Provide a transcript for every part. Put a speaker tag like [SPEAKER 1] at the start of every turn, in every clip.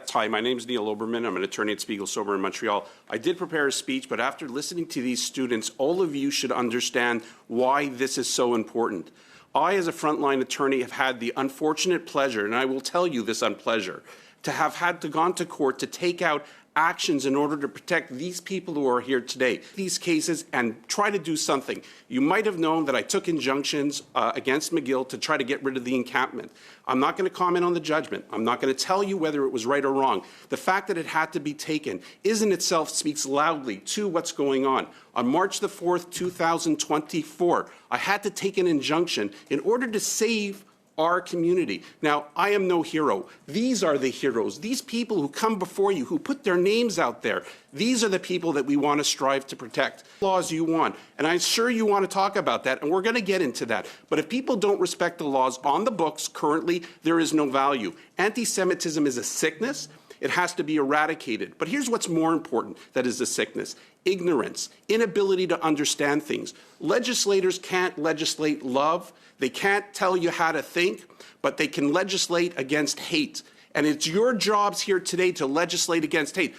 [SPEAKER 1] Hi, my name is Neil Oberman. I'm an attorney at Spiegel Sober in Montreal. I did prepare a speech, but after listening to these students, all of you should understand why this is so important. I, as a frontline attorney, have had the unfortunate pleasure, and I will tell you this unpleasure, to have had to gone to court to take out actions in order to protect these people who are here today, these cases, and try to do something. You might have known that I took injunctions against McGill to try to get rid of the encampment. I'm not going to comment on the judgment. I'm not going to tell you whether it was right or wrong. The fact that it had to be taken in itself speaks loudly to what's going on. On March the 4th, 2024, I had to take an injunction in order to save our community. Now, I am no hero. These are the heroes. These people who come before you, who put their names out there, these are the people that we want to strive to protect. Laws you want. And I'm sure you want to talk about that, and we're going to get into that. But if people don't respect the laws on the books currently, there is no value. Anti-Semitism is a sickness. It has to be eradicated. But here's what's more important that is a sickness: ignorance, inability to understand things. Legislators can't legislate love. They can't tell you how to think, but they can legislate against hate. And it's your jobs here today to legislate against hate.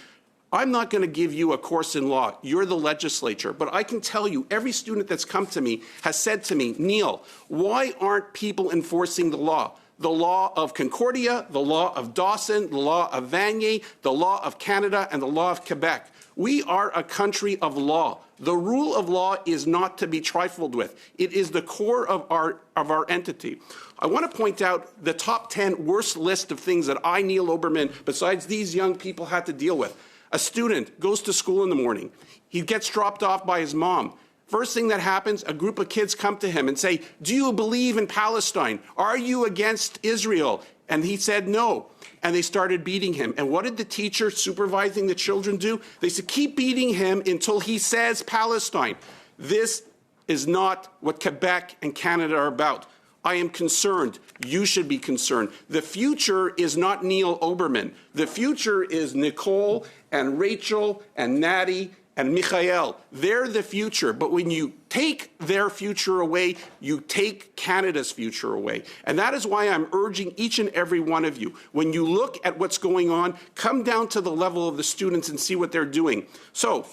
[SPEAKER 1] I'm not going to give you a course in law. You're the legislature. But I can tell you, every student that's come to me has said to me, Neil, why aren't people enforcing the law? The law of Concordia, the law of Dawson, the law of Vanier, the law of Canada, and the law of Quebec. We are a country of law. The rule of law is not to be trifled with. It is the core of our entity. I want to point out the top 10 worst list of things that I, Neil Oberman, besides these young people, had to deal with. A student goes to school in the morning. He gets dropped off by his mom. First thing that happens, a group of kids come to him and say, "Do you believe in Palestine? Are you against Israel?" And he said no. And they started beating him. And what did the teacher supervising the children do? They said, keep beating him until he says Palestine. This is not what Quebec and Canada are about. I am concerned. You should be concerned. The future is not Neil Oberman. The future is Nicole and Rachel and Natty and Michael. They're the future. But when you take their future away, you take Canada's future away. And that is why I'm urging each and every one of you, when you look at what's going on, come down to the level of the students and see what they're doing. So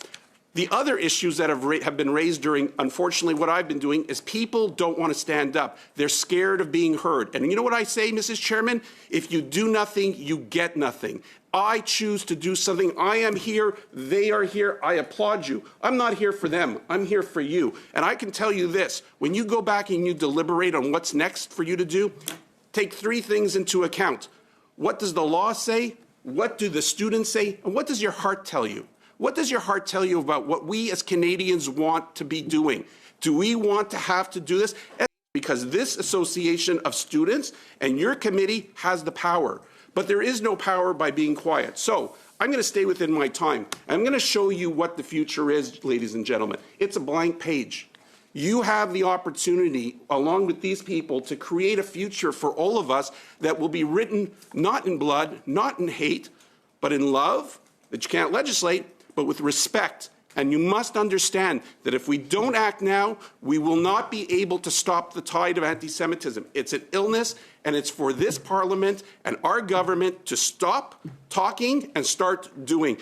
[SPEAKER 1] the other issues that have been raised during, unfortunately, what I've been doing is people don't want to stand up. They're scared of being heard. And you know what I say, Mrs. Chairman? If you do nothing, you get nothing. I choose to do something. I am here. They are here. I applaud you. I'm not here for them. I'm here for you. And I can tell you this. When you go back and you deliberate on what's next for you to do, take three things into account. What does the law say? What do the students say? And what does your heart tell you? What does your heart tell you about what we as Canadians want to be doing? Do we want to have to do this? Because this association of students and your committee has the power. But there is no power by being quiet. So I'm going to stay within my time. I'm going to show you what the future is, ladies and gentlemen. It's a blank page. You have the opportunity, along with these people, to create a future for all of us that will be written not in blood, not in hate, but in love, that you can't legislate, but with respect. And you must understand that if we don't act now, we will not be able to stop the tide of anti-Semitism. It's an illness, and it's for this Parliament and our government to stop talking and start doing.